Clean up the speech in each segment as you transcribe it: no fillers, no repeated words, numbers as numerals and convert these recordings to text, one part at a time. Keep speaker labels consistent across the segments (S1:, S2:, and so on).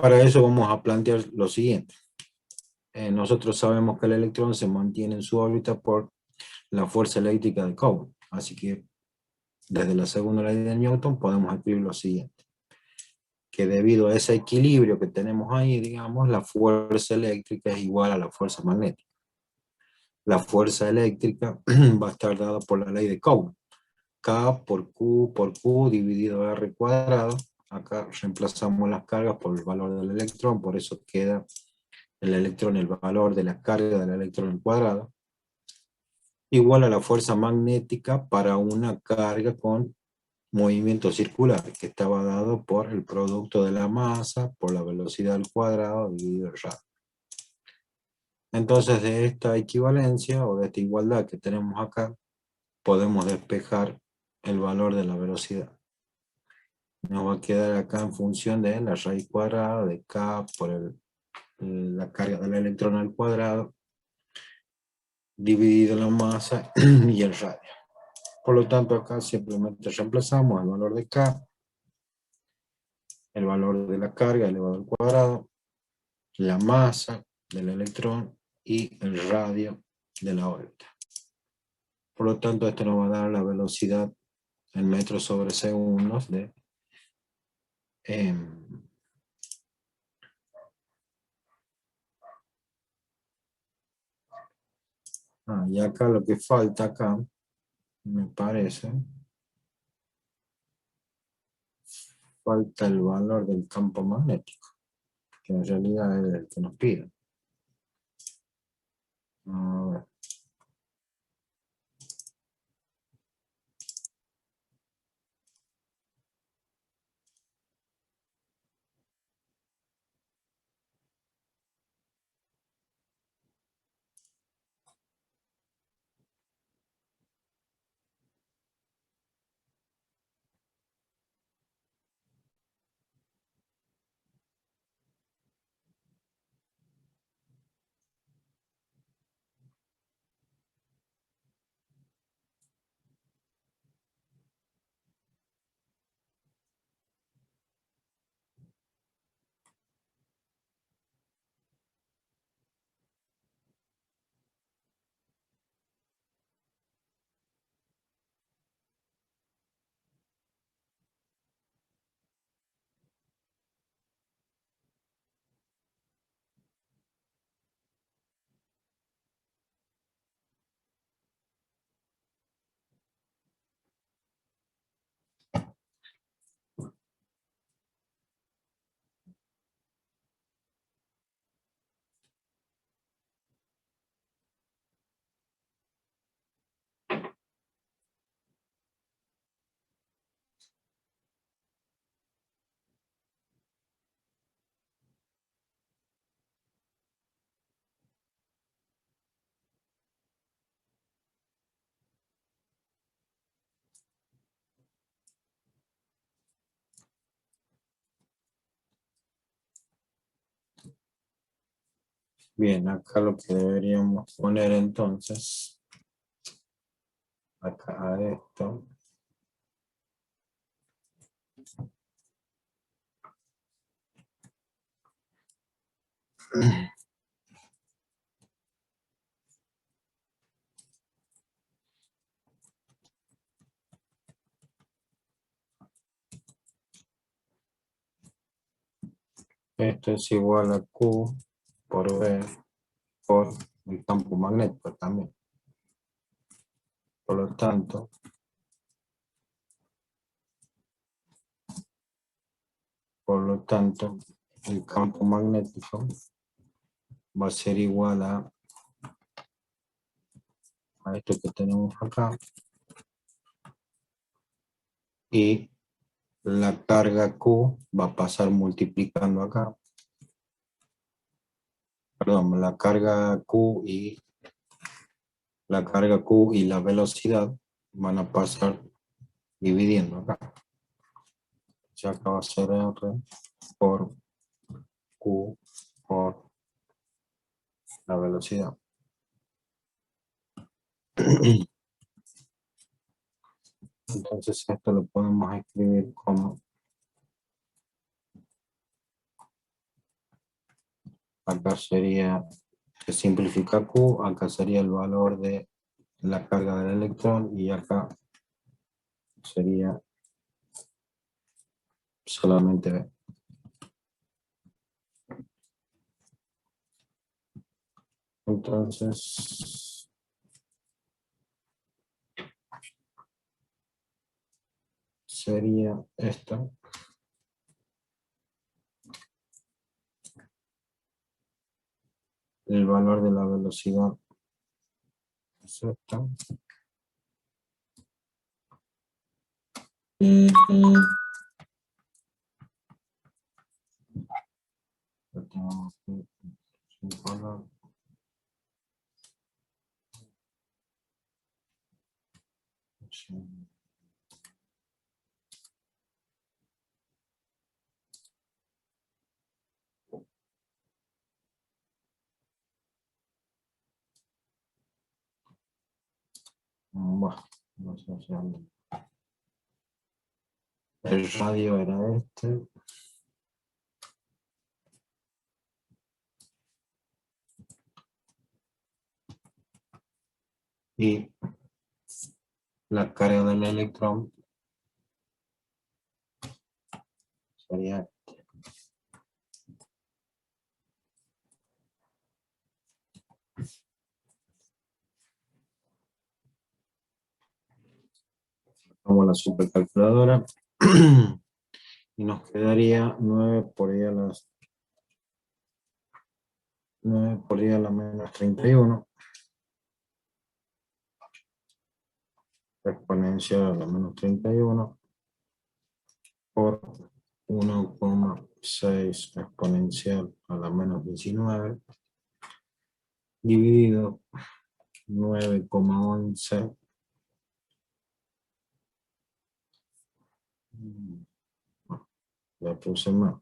S1: Para eso vamos a plantear lo siguiente. Nosotros sabemos que el electrón se mantiene en su órbita por la fuerza eléctrica de Coulomb. Así que desde la segunda ley de Newton podemos escribir lo siguiente. Que debido a ese equilibrio que tenemos ahí, digamos, la fuerza eléctrica es igual a la fuerza magnética. La fuerza eléctrica va a estar dada por la ley de Coulomb. K por Q dividido R cuadrado. Acá reemplazamos las cargas por el valor del electrón, por eso queda el electrón, el valor de la carga del electrón al cuadrado, igual a la fuerza magnética para una carga con movimiento circular, que estaba dado por el producto de la masa por la velocidad al cuadrado dividido el radio. Entonces de esta equivalencia o de esta igualdad que tenemos acá, podemos despejar el valor de la velocidad. Nos va a quedar acá en función de la raíz cuadrada de K por la carga del electrón al cuadrado dividido la masa y el radio. Por lo tanto, acá simplemente reemplazamos el valor de K, el valor de la carga elevado al cuadrado, la masa del electrón y el radio de la órbita. Por lo tanto, esto nos va a dar la velocidad en metros sobre segundos de y acá lo que falta acá, me parece, falta el valor del campo magnético, que en realidad es el que nos pide. A ver. Bien, acá lo que deberíamos poner entonces, acá a esto, esto es igual a Q por V por el campo magnético también. Por lo tanto, el campo magnético va a ser igual a esto que tenemos acá, y la carga Q va a pasar multiplicando acá, perdón, la carga Q y la velocidad van a pasar dividiendo acá. Ya acá va a ser R por Q por la velocidad. Entonces esto lo podemos escribir como acá sería, se simplifica Q, acá sería el valor de la carga del electrón y acá sería solamente B. Entonces, sería esta. El valor de la velocidad es esta. Lo tenemos que simular. Bueno, no sé si el radio era este. Y la carga del electrón sería como la supercalculadora. Y nos quedaría 9 por I a las 9 por I a la menos 31 exponencial a la menos 31 por 1,6 exponencial a la menos 19 dividido 9,11 ya puse más,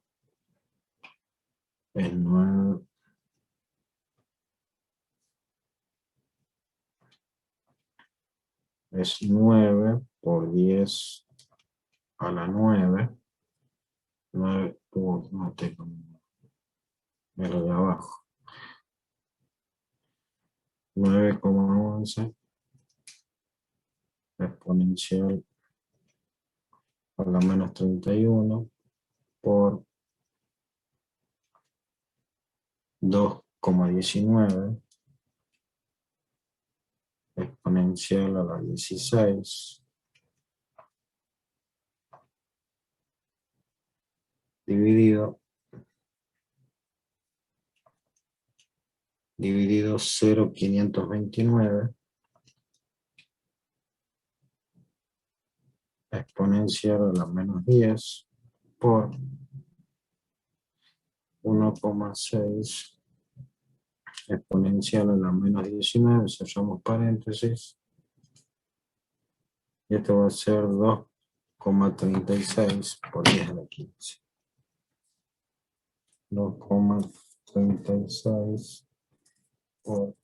S1: es 9 es 9 por 10 a la 9 9 no tengo lo de abajo 9,11 exponencial a la menos 31 por 2,19 exponencial a la 16 dividido 0,529 exponencial a la menos 10 por 1,6 exponencial a la menos 19, cerramos paréntesis, y esto va a ser 2,36 por 10 a la 15. 2,36 por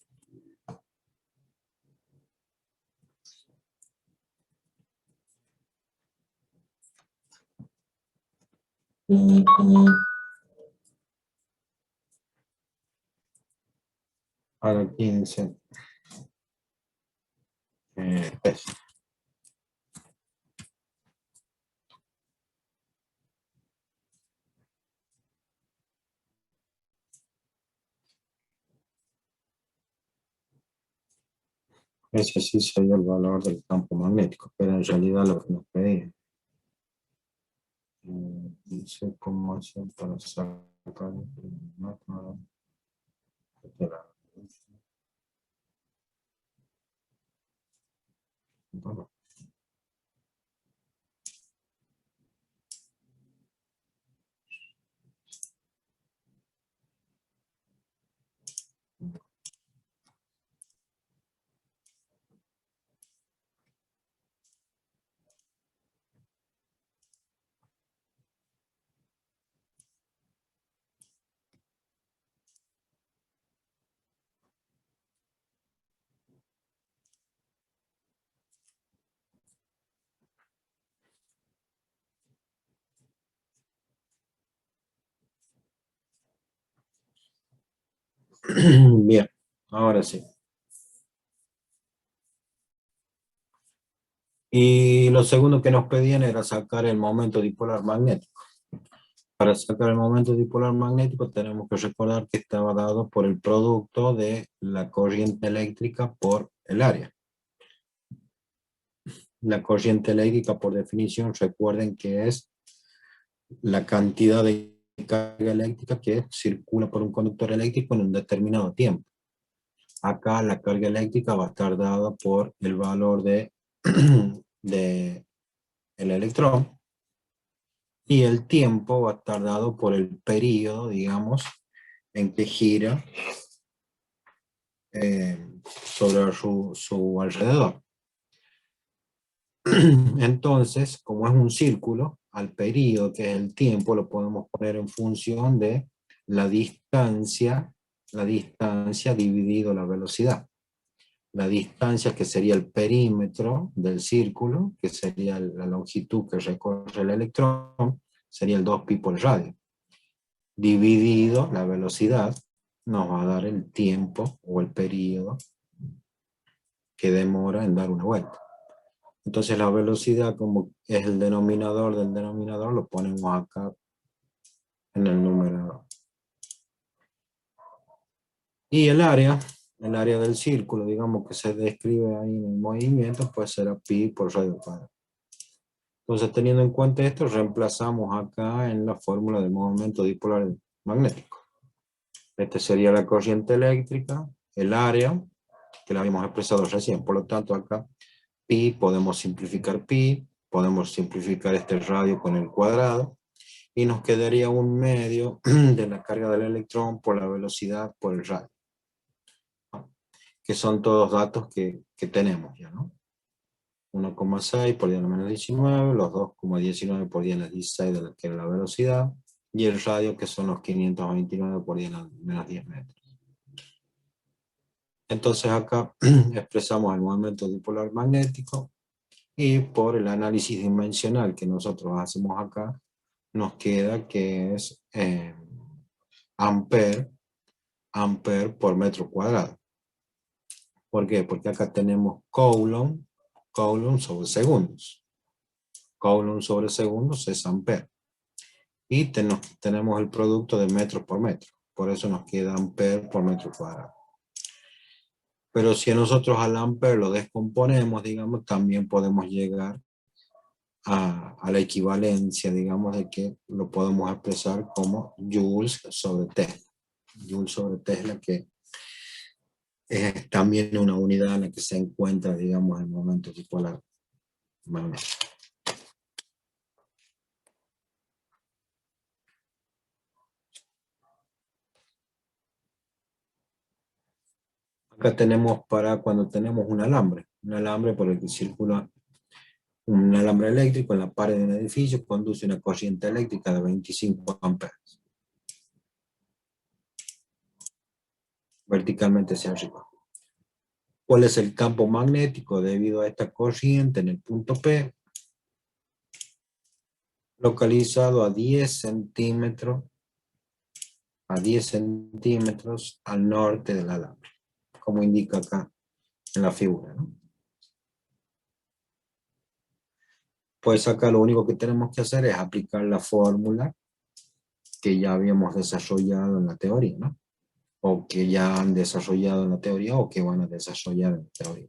S1: a la 15. Es. Ese sí sería el valor del campo magnético, pero en realidad lo que nos pedía. Dice cómo hacer para sacar bueno, Bien, ahora sí. Y lo segundo que nos pedían era sacar el momento dipolar magnético. Para sacar el momento dipolar magnético tenemos que recordar que estaba dado por el producto de la corriente eléctrica por el área. La corriente eléctrica, por definición, recuerden que es la cantidad de carga eléctrica que circula por un conductor eléctrico en un determinado tiempo. Acá la carga eléctrica va a estar dada por el valor de el electrón, y el tiempo va a estar dado por el periodo, digamos, en que gira sobre su alrededor. Entonces, como es un círculo, al periodo, que es el tiempo, lo podemos poner en función de la distancia dividido la velocidad. La distancia, que sería el perímetro del círculo, que sería la longitud que recorre el electrón, sería el 2pi por el radio. Dividido la velocidad, nos va a dar el tiempo o el periodo que demora en dar una vuelta. Entonces la velocidad, como es el denominador del denominador, lo ponemos acá en el numerador. Y el área del círculo, digamos, que se describe ahí en el movimiento, pues será pi por radio cuadrado. Entonces, teniendo en cuenta esto, reemplazamos acá en la fórmula del momento dipolar magnético. Este sería la corriente eléctrica, el área, que la habíamos expresado recién. Por lo tanto, acá pi, podemos simplificar este radio con el cuadrado, y nos quedaría un medio de la carga del electrón por la velocidad por el radio, ¿no? Que son todos datos que tenemos ya, ¿no? 1,6 por 10 a la menos 19, los 2,19 por 10 a la 16 de la que era la velocidad, y el radio, que son los 529 por 10 a la menos 10 metros. Entonces acá expresamos el momento dipolar magnético, y por el análisis dimensional que nosotros hacemos acá, nos queda que es ampere por metro cuadrado. ¿Por qué? Porque acá tenemos coulomb sobre segundos. Coulomb sobre segundos es ampere. Y tenemos el producto de metros por metro. Por eso nos queda ampere por metro cuadrado. Pero si nosotros al ampere lo descomponemos, digamos, también podemos llegar a la equivalencia, digamos, de que lo podemos expresar como joules sobre Tesla. Joules sobre Tesla, que es también una unidad en la que se encuentra, digamos, el momento dipolar magnético. Acá tenemos para cuando tenemos un alambre por el que circula un alambre eléctrico en la pared de un edificio, conduce una corriente eléctrica de 25 amperes, verticalmente hacia arriba. ¿Cuál es el campo magnético debido a esta corriente en el punto P? Localizado a 10 centímetros al norte del alambre, como indica acá en la figura, ¿no? Pues acá lo único que tenemos que hacer es aplicar la fórmula que ya habíamos desarrollado en la teoría, ¿no? O que ya han desarrollado en la teoría, o que van a desarrollar en la teoría.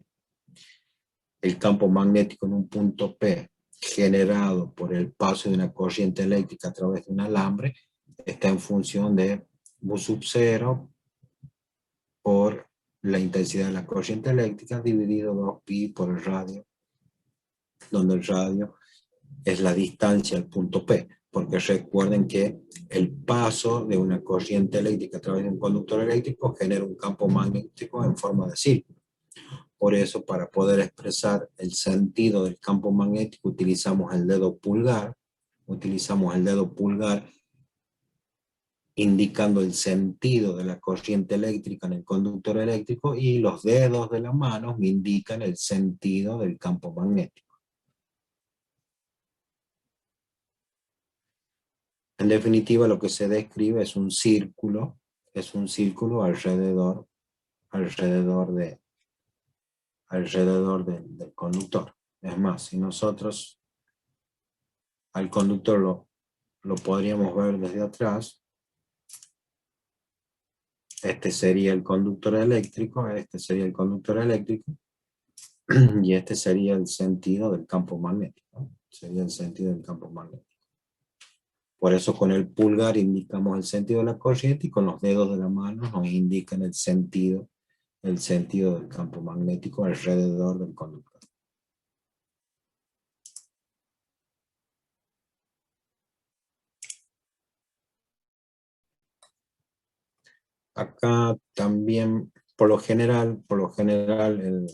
S1: El campo magnético en un punto P, generado por el paso de una corriente eléctrica a través de un alambre, está en función de V sub 0 por la intensidad de la corriente eléctrica dividido 2pi por el radio, donde el radio es la distancia al punto P, porque recuerden que el paso de una corriente eléctrica a través de un conductor eléctrico genera un campo magnético en forma de círculo. Por eso, para poder expresar el sentido del campo magnético, utilizamos el dedo pulgar indicando el sentido de la corriente eléctrica en el conductor eléctrico, y los dedos de las manos me indican el sentido del campo magnético. En definitiva, lo que se describe es un círculo es un círculo alrededor del conductor. Es más, si nosotros al conductor lo podríamos ver desde atrás, este sería el conductor eléctrico, y este sería el sentido del campo magnético, ¿no? Sería el sentido del campo magnético. Por eso con el pulgar indicamos el sentido de la corriente y con los dedos de la mano nos indican el sentido del campo magnético alrededor del conductor. Acá también, por lo general, el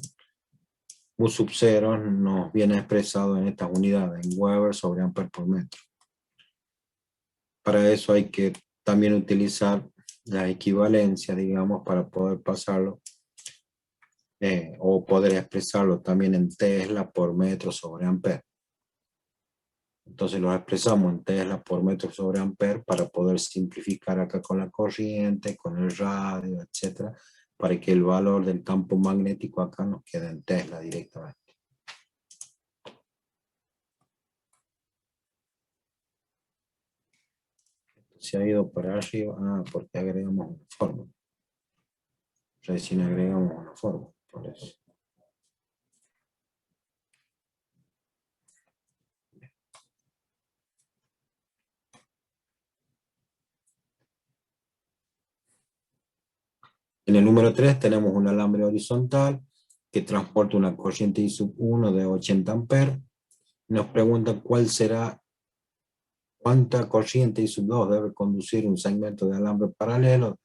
S1: U sub 0 nos viene expresado en estas unidades, en Weber sobre Ampere por metro. Para eso hay que también utilizar la equivalencia, digamos, para poder pasarlo, o poder expresarlo también en Tesla por metro sobre Ampere. Entonces lo expresamos en Tesla por metro sobre Ampere para poder simplificar acá con la corriente, con el radio, etc. Para que el valor del campo magnético acá nos quede en Tesla directamente. Se ha ido para arriba, porque agregamos una fórmula. Recién agregamos una fórmula, por eso. En el número 3 tenemos un alambre horizontal que transporta una corriente I sub 1 de 80 amperes. Nos pregunta cuánta corriente I sub 2 debe conducir un segmento de alambre paralelo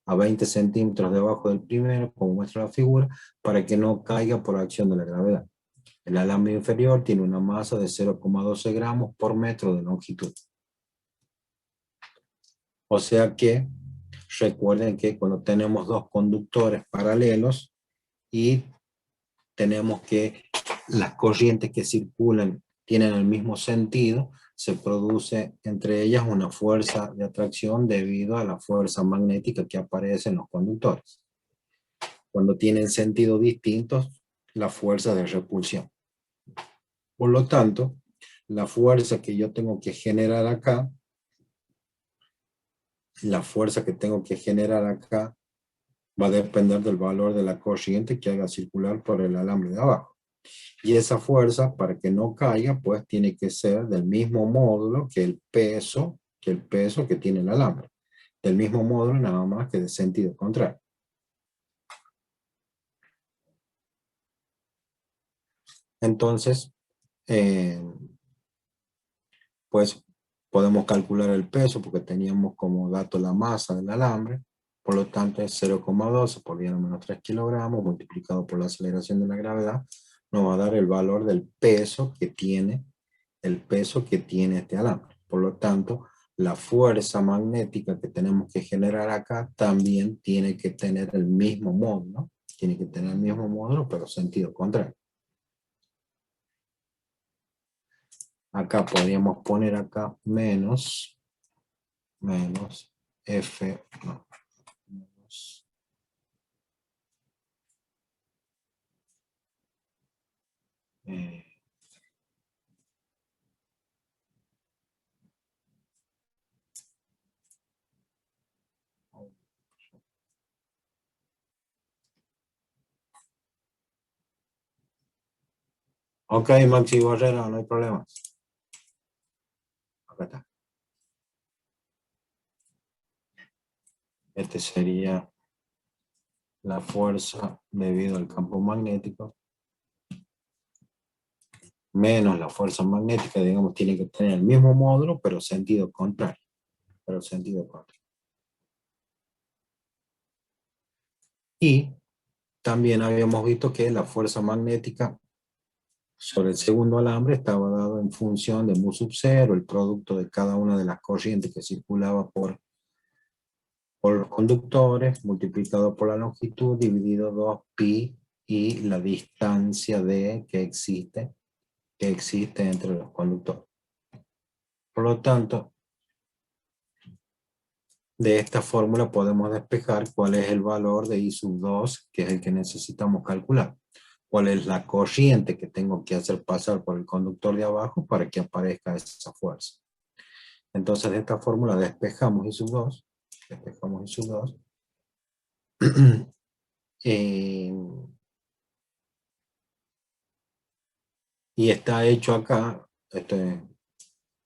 S1: a 20 centímetros debajo del primero, como muestra la figura, para que no caiga por acción de la gravedad. El alambre inferior tiene una masa de 0,12 gramos por metro de longitud. O sea que, recuerden que cuando tenemos dos conductores paralelos y tenemos que las corrientes que circulan tienen el mismo sentido, se produce entre ellas una fuerza de atracción debido a la fuerza magnética que aparece en los conductores. Cuando tienen sentido distintos, la fuerza de repulsión. Por lo tanto, la fuerza que yo tengo que generar acá, va a depender del valor de la corriente que haga circular por el alambre de abajo. Y esa fuerza, para que no caiga, pues tiene que ser del mismo módulo que el peso que tiene el alambre. Del mismo módulo, nada más que de sentido contrario. Entonces, pues podemos calcular el peso porque teníamos como dato la masa del alambre. Por lo tanto, es 0,12 por 10 a la menos 3 kilogramos multiplicado por la aceleración de la gravedad. Nos va a dar el valor del peso que tiene este alambre. Por lo tanto, la fuerza magnética que tenemos que generar acá también tiene que tener el mismo módulo. Tiene que tener el mismo módulo, pero sentido contrario. Acá podríamos poner acá menos F, no, menos, ok, Maxi Barrera, no hay problema. Acá está. Este sería la fuerza debido al campo magnético menos la fuerza magnética, digamos, tiene que tener el mismo módulo, pero sentido contrario. Y también habíamos visto que la fuerza magnética sobre el segundo alambre estaba dado en función de mu sub 0, el producto de cada una de las corrientes que circulaba por los conductores, multiplicado por la longitud, dividido 2pi, y la distancia que existe entre los conductores. Por lo tanto, De esta fórmula podemos despejar cuál es el valor de I sub 2, que es el que necesitamos calcular. Cuál es la corriente que tengo que hacer pasar por el conductor de abajo para que aparezca esa fuerza. Entonces de esta fórmula despejamos I sub 2. Despejamos I sub 2. Y está hecho acá,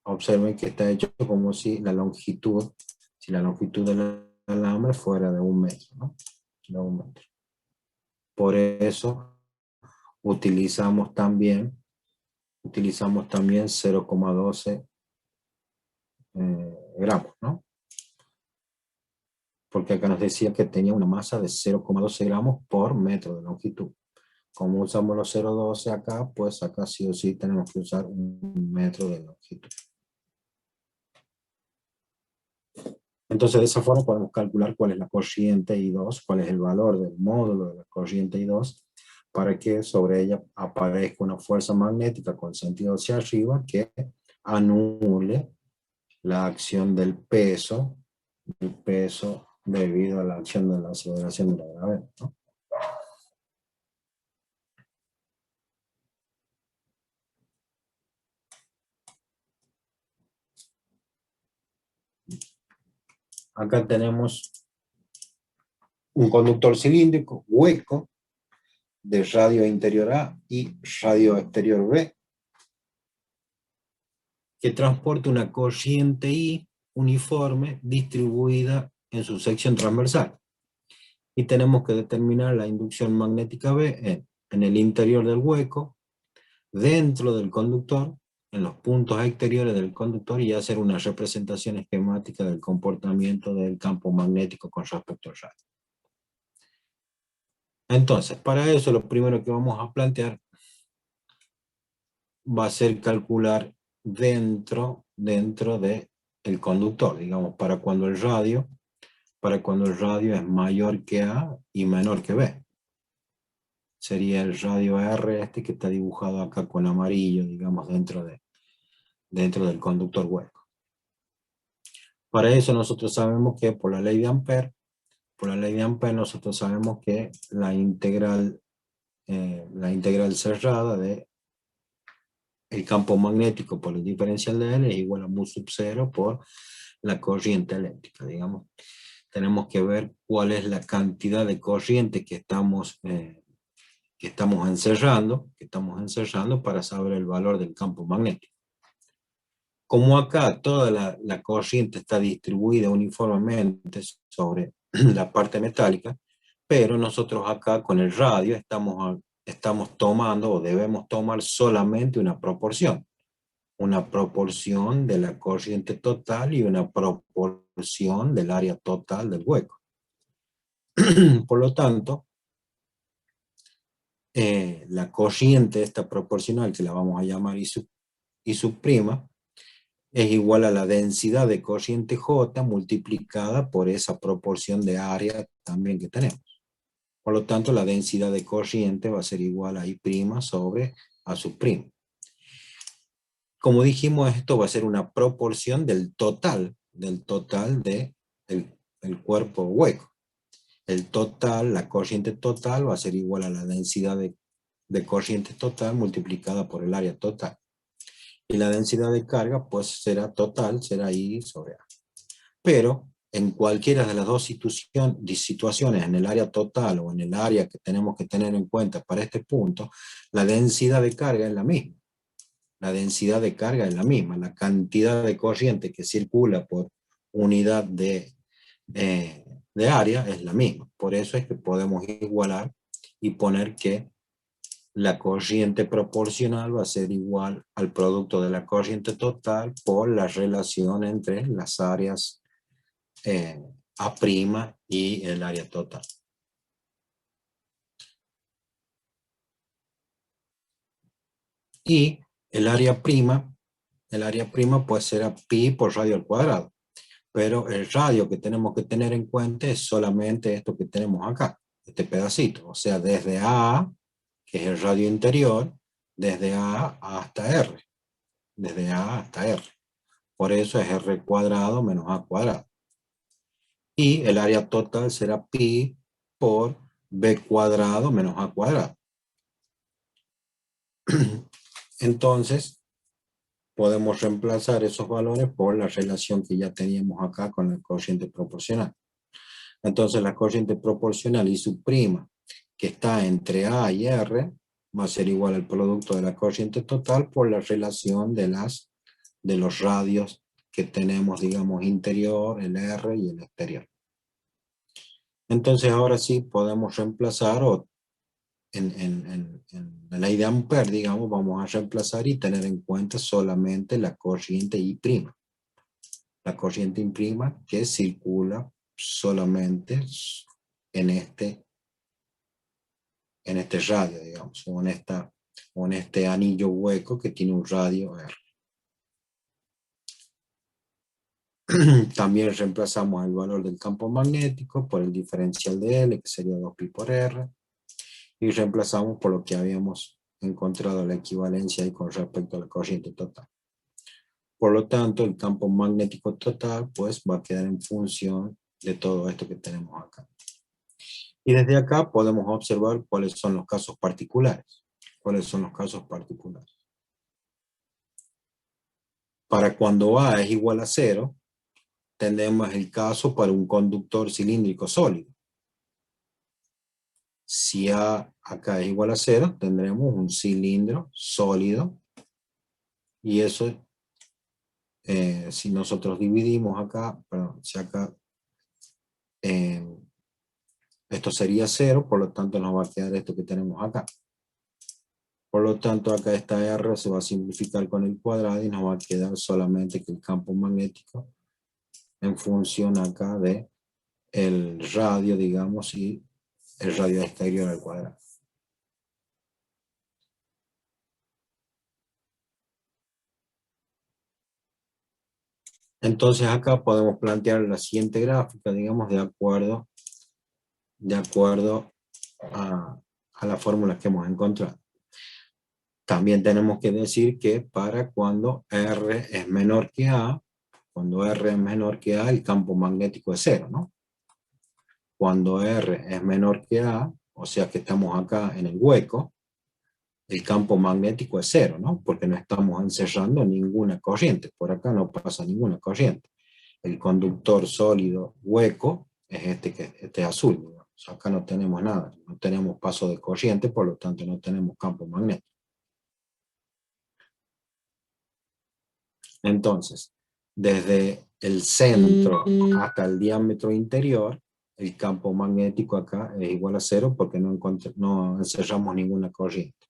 S1: observen que está hecho como si la longitud del alambre fuera de 1 metro, ¿no? De 1 metro. Por eso utilizamos también 0,12 gramos, ¿no? Porque acá nos decía que tenía una masa de 0,12 gramos por metro de longitud. Como usamos los 0,12 acá, pues acá sí o sí tenemos que usar 1 metro de longitud. Entonces de esa forma podemos calcular cuál es la corriente I2, cuál es el valor del módulo de la corriente I2, para que sobre ella aparezca una fuerza magnética con sentido hacia arriba que anule la acción del peso debido a la acción de la aceleración de la gravedad, ¿no? Acá tenemos un conductor cilíndrico hueco de radio interior A y radio exterior B, que transporta una corriente I uniforme distribuida en su sección transversal. Y tenemos que determinar la inducción magnética B en el interior del hueco, dentro del conductor, en los puntos exteriores del conductor, y hacer una representación esquemática del comportamiento del campo magnético con respecto al radio. Entonces, para eso lo primero que vamos a plantear va a ser calcular dentro del conductor, digamos, para cuando el radio es mayor que A y menor que B. Sería el radio R que está dibujado acá con amarillo, digamos, dentro del conductor hueco. Para eso nosotros sabemos que por la ley de Ampère, nosotros sabemos que la integral cerrada de el campo magnético por el diferencial de L es igual a mu sub 0 por la corriente eléctrica, digamos. Tenemos que ver cuál es la cantidad de corriente que estamos encerrando para saber el valor del campo magnético. Como acá toda la corriente está distribuida uniformemente sobre la parte metálica, pero nosotros acá con el radio estamos tomando o debemos tomar solamente una proporción de la corriente total y una proporción del área total del hueco. Por lo tanto, la corriente esta proporcional, que la vamos a llamar I sub prima, es igual a la densidad de corriente J multiplicada por esa proporción de área también que tenemos. Por lo tanto, la densidad de corriente va a ser igual a I' sobre A sub prima. Como dijimos, esto va a ser una proporción del total del cuerpo hueco. La corriente total va a ser igual a la densidad de corriente total multiplicada por el área total. Y la densidad de carga, pues será I sobre A. Pero en cualquiera de las dos situaciones, en el área total o en el área que tenemos que tener en cuenta para este punto, la densidad de carga es la misma. La cantidad de corriente que circula por unidad de área es la misma. Por eso es que podemos igualar y poner que la corriente proporcional va a ser igual al producto de la corriente total por la relación entre las áreas A' y el área total. Y el área prima pues será pi por radio al cuadrado. Pero el radio que tenemos que tener en cuenta es solamente esto que tenemos acá, este pedacito. O sea, desde A, que es el radio interior, desde A hasta R. Desde A hasta R. Por eso es R cuadrado menos A cuadrado. Y el área total será pi por b cuadrado menos a cuadrado. Entonces, podemos reemplazar esos valores por la relación que ya teníamos acá con la corriente proporcional. Entonces, la corriente proporcional y su prima, que está entre A y R, va a ser igual al producto de la corriente total por la relación de los radios que tenemos, digamos, interior, el R y el exterior. Entonces, ahora sí podemos reemplazar, o en la ley de Ampère, digamos, vamos a reemplazar y tener en cuenta solamente la corriente I'. La corriente I' que circula solamente en este radio, digamos, o en este anillo hueco que tiene un radio R. También reemplazamos el valor del campo magnético por el diferencial de L, que sería 2pi por R, y reemplazamos por lo que habíamos encontrado la equivalencia ahí con respecto a la corriente total. Por lo tanto, el campo magnético total pues va a quedar en función de todo esto que tenemos acá. Y desde acá podemos observar cuáles son los casos particulares. ¿Cuáles son los casos particulares? Para cuando A es igual a 0, tenemos el caso para un conductor cilíndrico sólido. Si A acá es igual a 0, tendremos un cilindro sólido. Y eso, si nosotros dividimos acá, perdón, si acá esto sería 0, por lo tanto nos va a quedar esto que tenemos acá. Por lo tanto, acá esta R se va a simplificar con el cuadrado y nos va a quedar solamente que el campo magnético en función acá de el radio, digamos, y el radio exterior al cuadrado. Entonces acá podemos plantear la siguiente gráfica, digamos, de acuerdo a la fórmula que hemos encontrado. También tenemos que decir que para cuando R es menor que A, cuando R es menor que A, el campo magnético es 0, ¿no? Cuando R es menor que A, o sea que estamos acá en el hueco, el campo magnético es 0, ¿no? Porque no estamos encerrando ninguna corriente. Por acá no pasa ninguna corriente. El conductor sólido hueco es este azul, digamos. Acá no tenemos nada, no tenemos paso de corriente, por lo tanto no tenemos campo magnético. Entonces, desde el centro hasta el diámetro interior, el campo magnético acá es igual a 0 porque no encerramos ninguna corriente.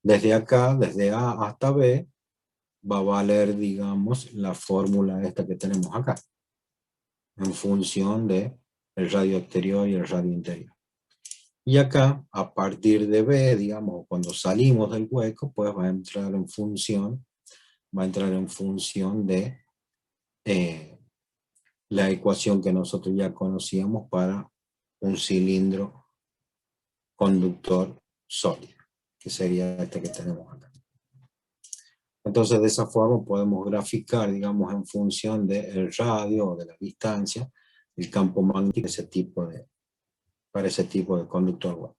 S1: Desde acá, desde A hasta B, va a valer, digamos, la fórmula esta que tenemos acá, en función de el radio exterior y el radio interior. Y acá, a partir de B, digamos, cuando salimos del hueco, pues va a entrar en función de la ecuación que nosotros ya conocíamos para un cilindro conductor sólido, que sería este que tenemos acá. Entonces, de esa forma podemos graficar, digamos, en función del radio o de la distancia, el campo magnético para ese tipo de conductor hueco.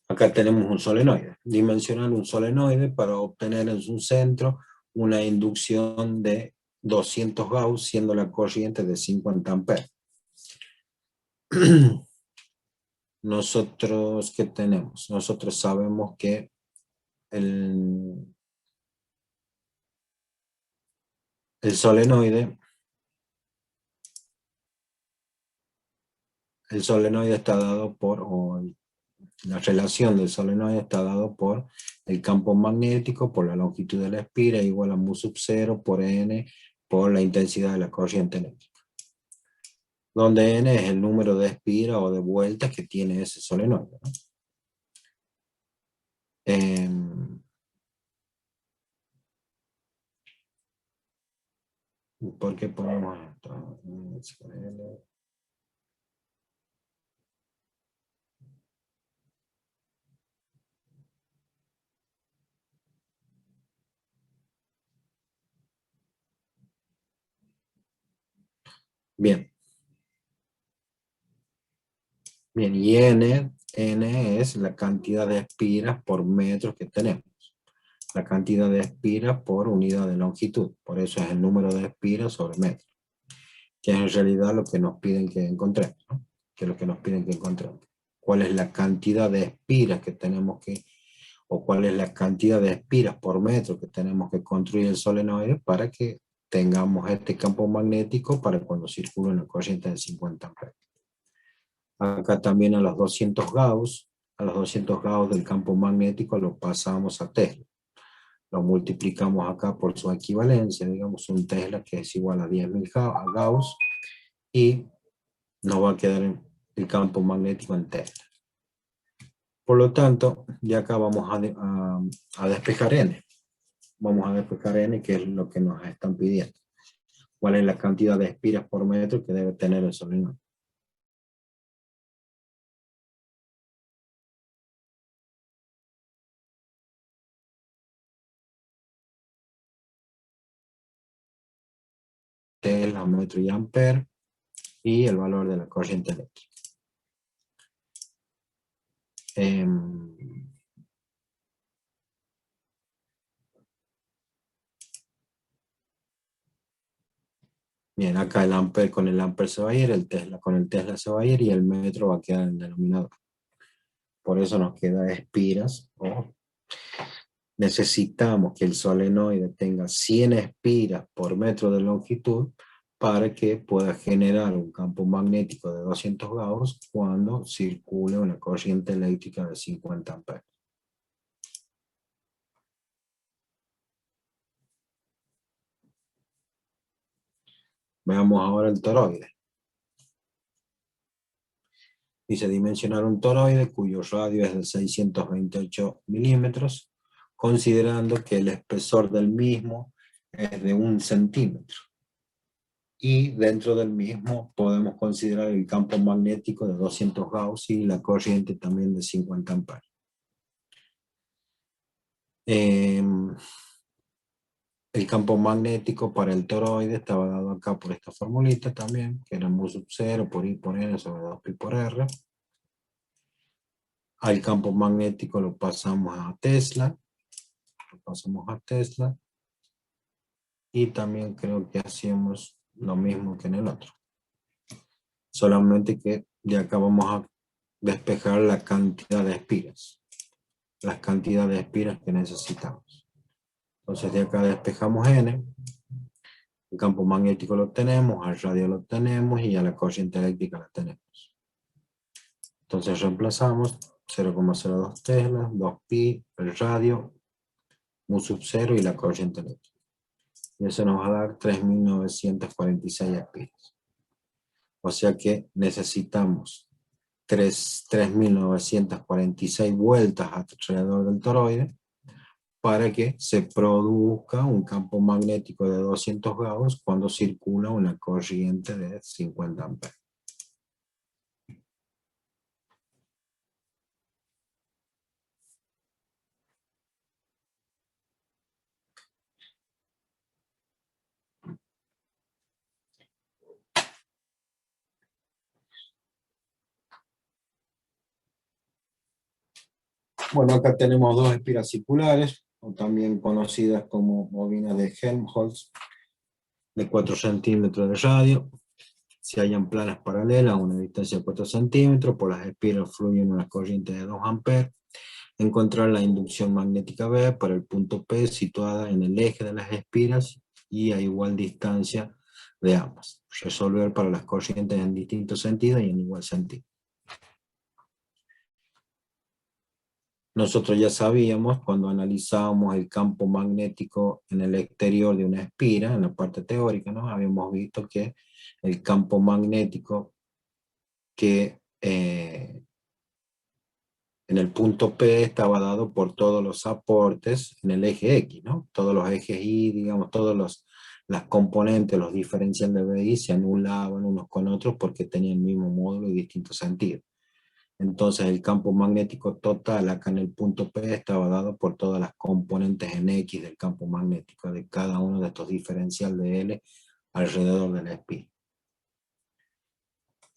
S1: Acá tenemos un solenoide. Dimensionar un solenoide para obtener en su centro una inducción de 200 Gauss, siendo la corriente de 50 amperes. Nosotros, ¿qué tenemos? Nosotros sabemos que el solenoide está dado por, o la relación del solenoide está dado por el campo magnético, por la longitud de la espira, igual a mu sub 0 por n, por la intensidad de la corriente eléctrica. Donde n es el número de espira o de vueltas que tiene ese solenoide, ¿no? ¿Por qué ponemos esto? Bien. Bien, y N es la cantidad de espiras por metro que tenemos. La cantidad de espiras por unidad de longitud. Por eso es el número de espiras sobre metro. Que es en realidad lo que nos piden que encontremos, ¿no? Que es lo que nos piden que encontremos. ¿Cuál es la cantidad de espiras que tenemos que, o cuál es la cantidad de espiras por metro que tenemos que construir el solenoide para que tengamos este campo magnético para cuando circule una corriente de 50 amperes? Acá también a los 200 Gauss del campo magnético lo pasamos a Tesla. Lo multiplicamos acá por su equivalencia, digamos un Tesla que es igual a 10.000 Gauss, y nos va a quedar el campo magnético en Tesla. Por lo tanto, de acá vamos a despejar N. Vamos a despejar N, que es lo que nos están pidiendo. ¿Cuál es la cantidad de espiras por metro que debe tener el solenoide? Tesla, metro y ampere, y el valor de la corriente eléctrica. Bien, acá el ampere con el ampere se va a ir, el Tesla con el Tesla se va a ir y el metro va a quedar en el denominador. Por eso nos queda espiras, o necesitamos que el solenoide tenga 100 espiras por metro de longitud para que pueda generar un campo magnético de 200 Gauss cuando circule una corriente eléctrica de 50 amperes. Veamos ahora el toroide. Dice dimensionar un toroide cuyo radio es de 628 milímetros, considerando que el espesor del mismo es de 1 centímetro. Y dentro del mismo podemos considerar el campo magnético de 200 Gauss y la corriente también de 50 amperes. El campo magnético para el toroide estaba dado acá por esta formulita también, que era mu sub 0 por I por N sobre 2pi por R. Al campo magnético lo pasamos a Tesla. Y también creo que hacíamos lo mismo que en el otro. Solamente que de acá vamos a despejar la cantidad de espiras. Las cantidades de espiras que necesitamos. Entonces de acá despejamos N. El campo magnético lo tenemos, al radio lo tenemos y a la corriente eléctrica la tenemos. Entonces reemplazamos 0,02 Tesla, 2pi, el radio, mu sub 0 y la corriente eléctrica. Y eso nos va a dar 3.946 espiras. O sea que necesitamos 3.946 vueltas alrededor del toroide para que se produzca un campo magnético de 200 Gauss cuando circula una corriente de 50 amperes. Bueno, acá tenemos dos espiras circulares, o también conocidas como bobinas de Helmholtz, de 4 centímetros de radio. Se hallan planas paralelas a una distancia de 4 centímetros, por las espiras fluyen una corriente de 2 amperes. Encontrar la inducción magnética B para el punto P situada en el eje de las espiras y a igual distancia de ambas. Resolver para las corrientes en distintos sentidos y en igual sentido. Nosotros ya sabíamos cuando analizábamos el campo magnético en el exterior de una espira, en la parte teórica, ¿no? Habíamos visto que el campo magnético que en el punto P estaba dado por todos los aportes en el eje X, ¿no? Todos los ejes Y, digamos, las componentes, los diferenciales de BI se anulaban unos con otros porque tenían el mismo módulo y distintos sentidos. Entonces el campo magnético total acá en el punto P estaba dado por todas las componentes en X del campo magnético de cada uno de estos diferenciales de L alrededor de la espira.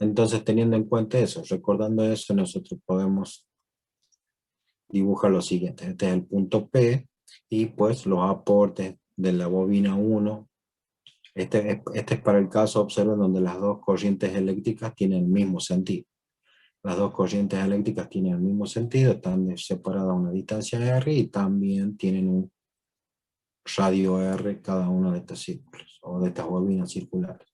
S1: Entonces, teniendo en cuenta eso, recordando eso, nosotros podemos dibujar lo siguiente. Este es el punto P, y pues los aportes de la bobina 1. Este es para el caso, observen, donde las dos corrientes eléctricas tienen el mismo sentido. Las dos corrientes eléctricas tienen el mismo sentido, están separadas a una distancia R y también tienen un radio R cada uno de estos círculos, o de estas bobinas circulares.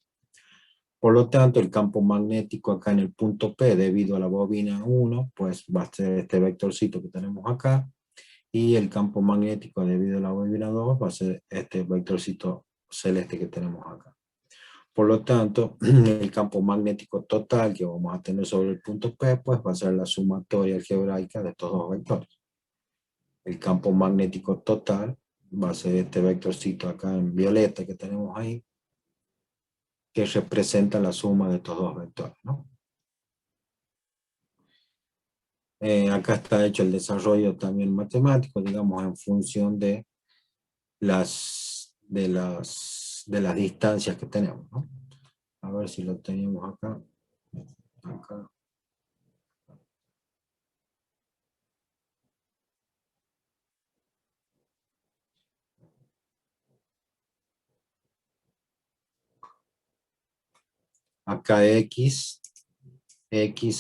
S1: Por lo tanto, el campo magnético acá en el punto P, debido a la bobina 1, pues va a ser este vectorcito que tenemos acá, y el campo magnético debido a la bobina 2 va a ser este vectorcito celeste que tenemos acá. Por lo tanto, el campo magnético total que vamos a tener sobre el punto P, pues va a ser la sumatoria algebraica de estos dos vectores. El campo magnético total va a ser este vectorcito acá en violeta que tenemos ahí, que representa la suma de estos dos vectores, ¿no? Acá está hecho el desarrollo también matemático, digamos, en función de las distancias que tenemos, ¿no? A ver si lo tenemos acá. Acá. Acá X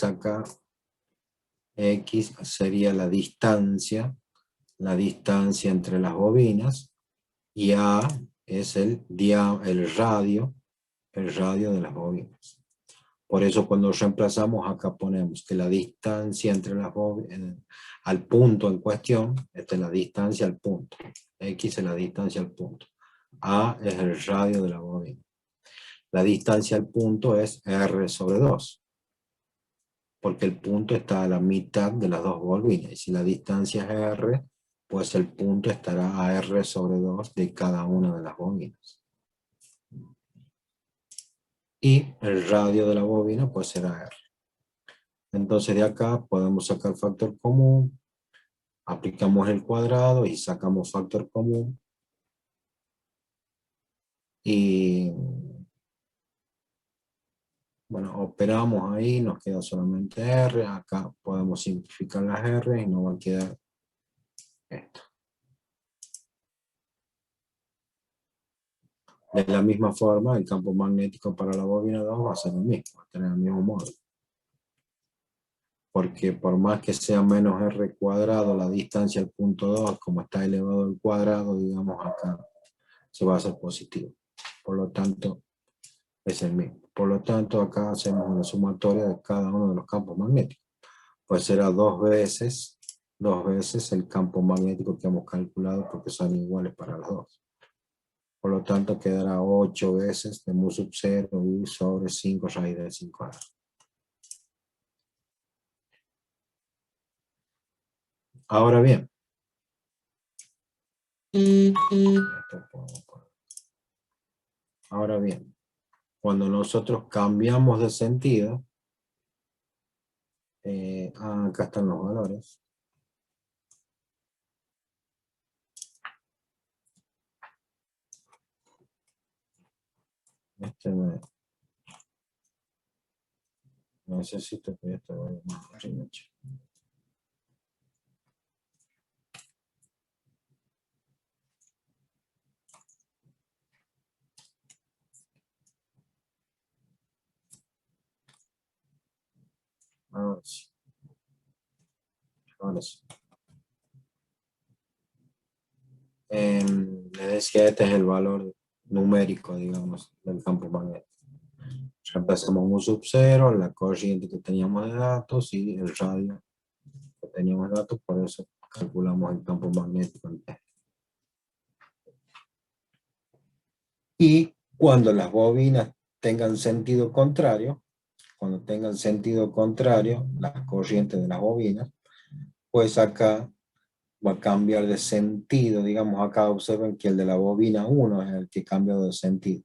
S1: acá, X sería la distancia entre las bobinas, y A es el radio de las bobinas. Por eso cuando reemplazamos acá ponemos que la distancia entre las bobinas, al punto en cuestión, esta es la distancia al punto, X es la distancia al punto, A es el radio de la bobina. La distancia al punto es R sobre 2, porque el punto está a la mitad de las dos bobinas, y si la distancia es R, pues el punto estará a R sobre 2 de cada una de las bobinas. Y el radio de la bobina pues será R. Entonces de acá podemos sacar factor común, aplicamos el cuadrado y sacamos factor común. Y bueno, operamos ahí, nos queda solamente R. Acá podemos simplificar las R y nos va a quedar esto. De la misma forma, el campo magnético para la bobina 2 va a ser el mismo, va a tener el mismo módulo. Porque por más que sea menos R cuadrado, la distancia al punto 2, como está elevado al cuadrado, digamos acá, se va a hacer positivo. Por lo tanto, es el mismo. Por lo tanto, acá hacemos una sumatoria de cada uno de los campos magnéticos. Pues será dos veces el campo magnético que hemos calculado, porque son iguales para las dos. Por lo tanto, quedará 8 veces de mu sub 0 y sobre 5 raíz de 5R. Ahora bien, cuando nosotros cambiamos de sentido, acá están los valores. Necesito que esto vaya más arriba. Ahora sí. Ahora sí. Le decía, este es el valor numérico, digamos, del campo magnético. Reemplazamos mu sub 0, la corriente que teníamos de datos y el radio que teníamos de datos, por eso calculamos el campo magnético en T. Y cuando las bobinas tengan sentido contrario, las corrientes de las bobinas, pues acá va a cambiar de sentido. Digamos, acá observen que el de la bobina 1 es el que cambia de sentido.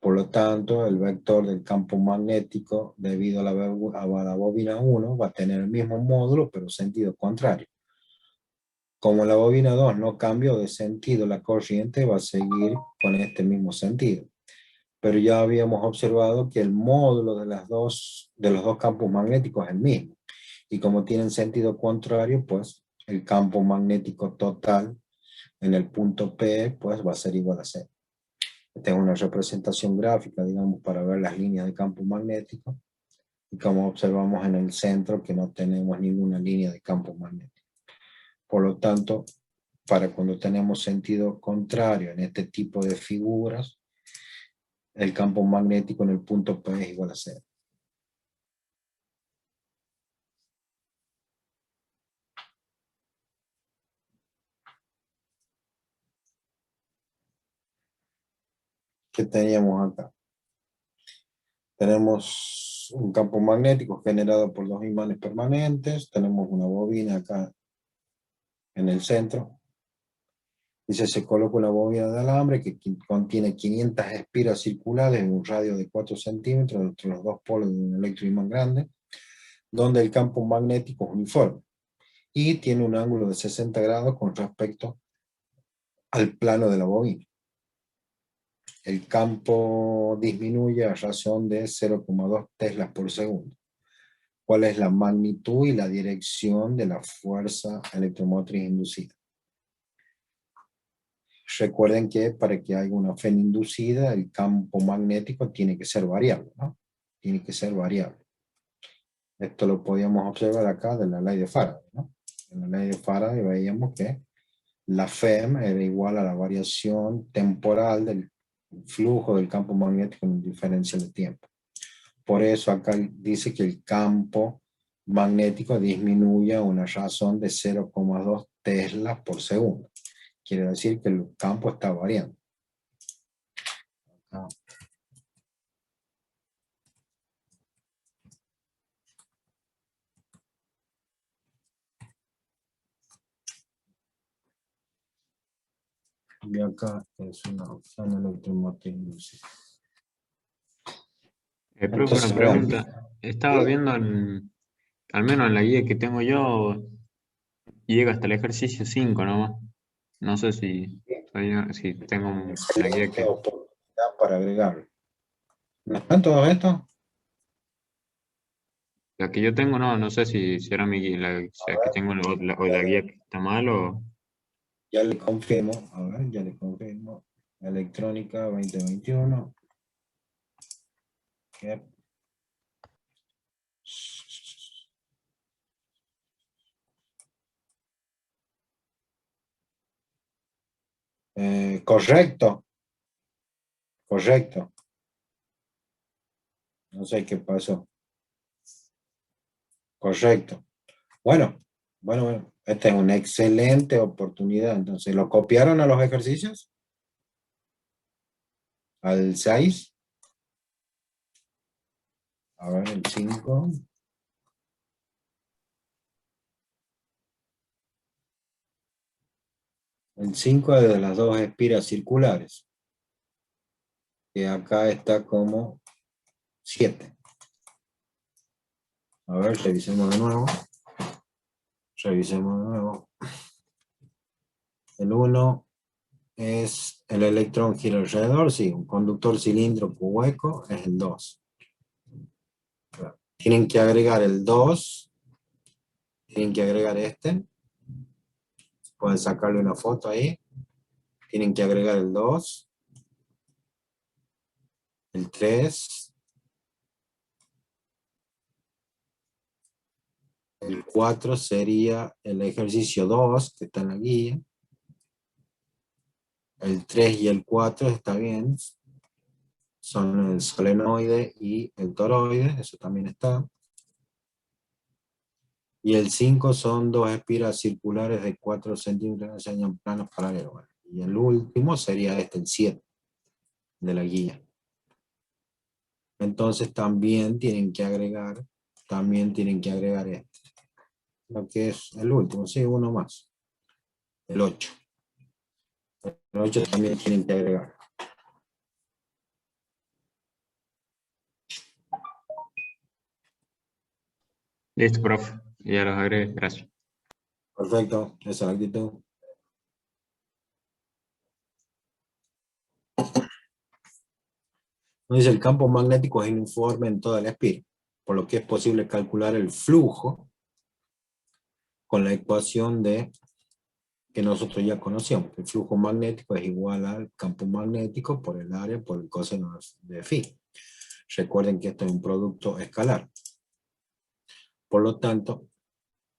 S1: Por lo tanto, el vector del campo magnético debido a la bobina 1 va a tener el mismo módulo, pero sentido contrario. Como la bobina 2 no cambió de sentido, la corriente va a seguir con este mismo sentido. pero ya habíamos observado que el módulo de los dos campos magnéticos es el mismo. Y como tienen sentido contrario, pues el campo magnético total en el punto P pues va a ser igual a cero. Esta es una representación gráfica, digamos, para ver las líneas de campo magnético. Y como observamos en el centro que no tenemos ninguna línea de campo magnético. Por lo tanto, para cuando tenemos sentido contrario en este tipo de figuras, el campo magnético en el punto P es igual a cero. ¿Qué teníamos acá? Tenemos un campo magnético generado por dos imanes permanentes. Tenemos una bobina acá en el centro. Dice, se coloca una bobina de alambre que contiene 500 espiras circulares en un radio de 4 centímetros entre los dos polos de un electroimán grande, donde el campo magnético es uniforme y tiene un ángulo de 60 grados con respecto al plano de la bobina. El campo disminuye a razón de 0,2 teslas por segundo. ¿Cuál es la magnitud y la dirección de la fuerza electromotriz inducida? Recuerden que para que haya una FEN inducida, el campo magnético tiene que ser variable, ¿no? Tiene que ser variable. Esto lo podíamos observar acá de la ley de Faraday, ¿no? En la ley de Faraday veíamos que la FEM era igual a la variación temporal del flujo del campo magnético en diferencial de tiempo. Por eso acá dice que el campo magnético disminuye a una razón de 0,2 teslas por segundo. Quiere decir que el campo está variando. Y acá es una opción electromotriz inducida.
S2: Profe, una pregunta. Estaba viendo, al menos en la guía que tengo yo, llega hasta el ejercicio 5 nomás. No sé si tengo una guía
S1: Excelente
S2: que...
S1: oportunidad para agregarlo. ¿No están todos estos?
S2: La que yo tengo, no sé si era mi guía, la que tengo o la guía que está mal o...
S1: Ya le confirmo, a ver, ya le confirmo. Electrónica 2021. Yep. Correcto, correcto. No sé qué pasó. Correcto. Bueno. Esta es una excelente oportunidad. Entonces, ¿lo copiaron a los ejercicios? Al 6. A ver, el 5. El 5 es de las dos espiras circulares. Que acá está como 7. A ver, revisemos de nuevo. Revisemos de nuevo. El 1 es el electrón gira alrededor, sí, un conductor cilíndrico hueco es el 2. Tienen que agregar el 2, tienen que agregar este, pueden sacarle una foto ahí, tienen que agregar el 2, el 3, el 4 sería el ejercicio 2, que está en la guía, el 3 y el 4 está bien, son el solenoide y el toroide, eso también está. Y el 5 son dos espiras circulares de 4 centímetros que enseñan planos paralelos. Y el último sería este, el 7, de la guía. Entonces también tienen que agregar este. Lo que es el último, sí, uno más. El 8. El 8 también tienen que agregar.
S2: Listo, profe. Ya los agregué, gracias.
S1: Perfecto, esa es la actitud. Nos dice el campo magnético es uniforme en toda la espira, por lo que es posible calcular el flujo con la ecuación que nosotros ya conocíamos. El flujo magnético es igual al campo magnético por el área por el coseno de phi. Recuerden que esto es un producto escalar. Por lo tanto,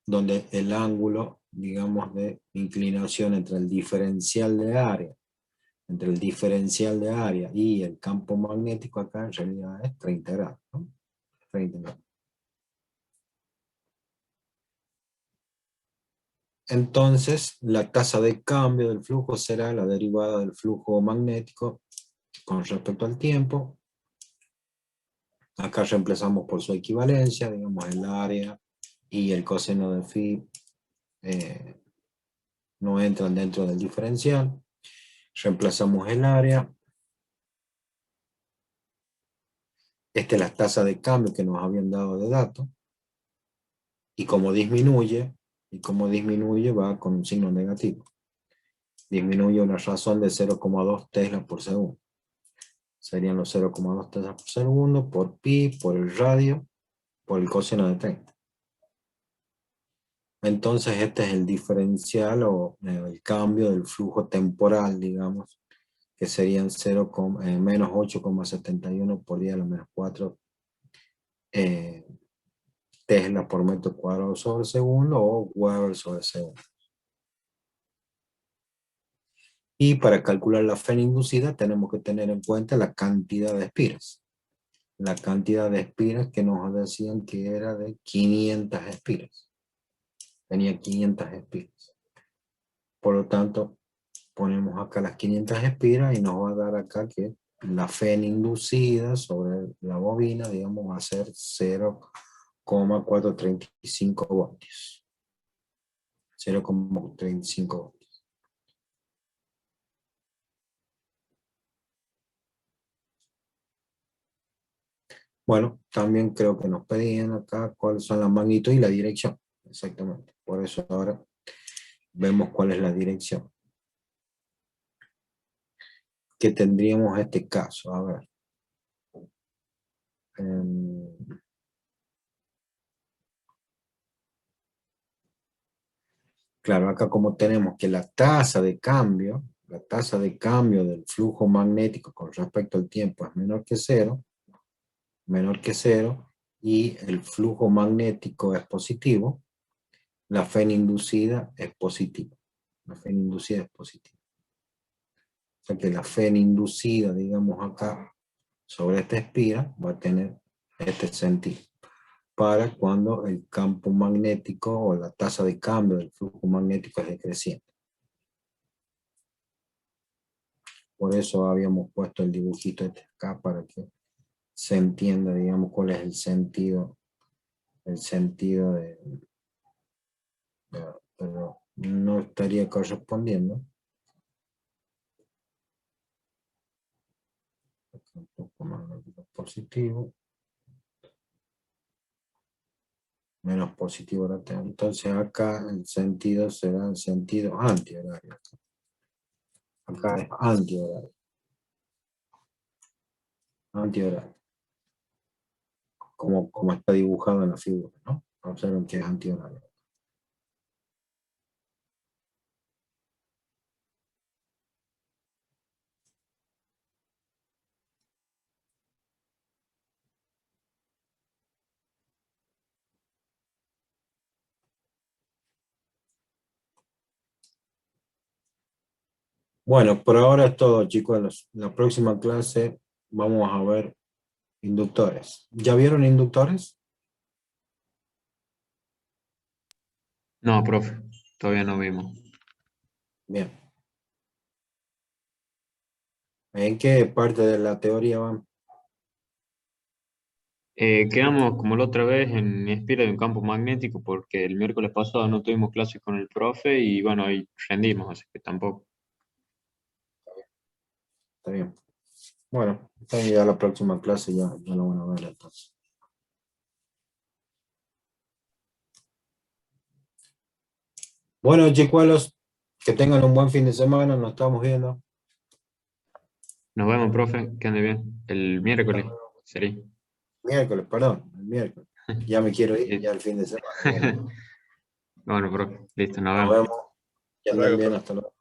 S1: donde el ángulo, digamos, de inclinación entre el diferencial de área, y el campo magnético acá en realidad es 30 grados, ¿no? 30 grados. Entonces, la tasa de cambio del flujo será la derivada del flujo magnético con respecto al tiempo. Acá reemplazamos por su equivalencia, digamos, el área y el coseno de phi no entran dentro del diferencial. Reemplazamos el área. Esta es la tasa de cambio que nos habían dado de datos. Y como disminuye va con un signo negativo. Disminuye una razón de 0,2 teslas por segundo. Serían los 0,2 teslas por segundo por pi, por el radio, por el coseno de 30. Entonces este es el diferencial o el cambio del flujo temporal, digamos, que serían menos 8,71 por 10 a la menos 4 teslas por metro cuadrado sobre segundo o Weber sobre segundo. Y para calcular la Fe inducida tenemos que tener en cuenta la cantidad de espiras. La cantidad de espiras que nos decían que era de 500 espiras. Tenía 500 espiras. Por lo tanto, ponemos acá las 500 espiras y nos va a dar acá que la Fe inducida sobre la bobina, digamos, va a ser 0,435 voltios. 0,35 voltios. Bueno, también creo que nos pedían acá cuáles son la magnitud y la dirección. Exactamente. Por eso ahora vemos cuál es la dirección. ¿Qué tendríamos en este caso? A ver. Claro, acá como tenemos que la tasa de cambio del flujo magnético con respecto al tiempo es menor que cero, y el flujo magnético es positivo, la Fe inducida es positiva. La Fe inducida es positiva. O sea que la Fe inducida, digamos acá, sobre esta espira, va a tener este sentido. Para cuando el campo magnético o la tasa de cambio del flujo magnético es decreciente. Por eso habíamos puesto el dibujito este acá para que se entienda, digamos, cuál es el sentido pero no estaría correspondiendo. Un poco más positivo. Menos positivo la tengo. Entonces acá el sentido será el sentido antihorario. Acá es antihorario. Antihorario. Como está dibujado en la figura, ¿no? Observen que es antihorario. Bueno, por ahora es todo, chicos. La próxima clase vamos a ver inductores. ¿Ya vieron inductores?
S2: No, profe, todavía no vimos.
S1: Bien. ¿En qué parte de la teoría van?
S2: Quedamos como la otra vez en espira de un campo magnético porque el miércoles pasado no tuvimos clases con el profe y bueno, ahí rendimos, así que tampoco.
S1: Está bien. Bueno, entonces ya la próxima clase ya lo van a ver entonces. Bueno, chicuelos, que tengan un buen fin de semana, nos estamos viendo.
S2: Nos vemos, profe, que ande bien. El miércoles sería.
S1: Miércoles, perdón, el miércoles. Ya me quiero ir, ya
S2: Listo.
S1: el fin de semana.
S2: Bueno, profe, listo, nos
S1: Nos
S2: vemos.
S1: vemos. Que anden bien, hasta luego.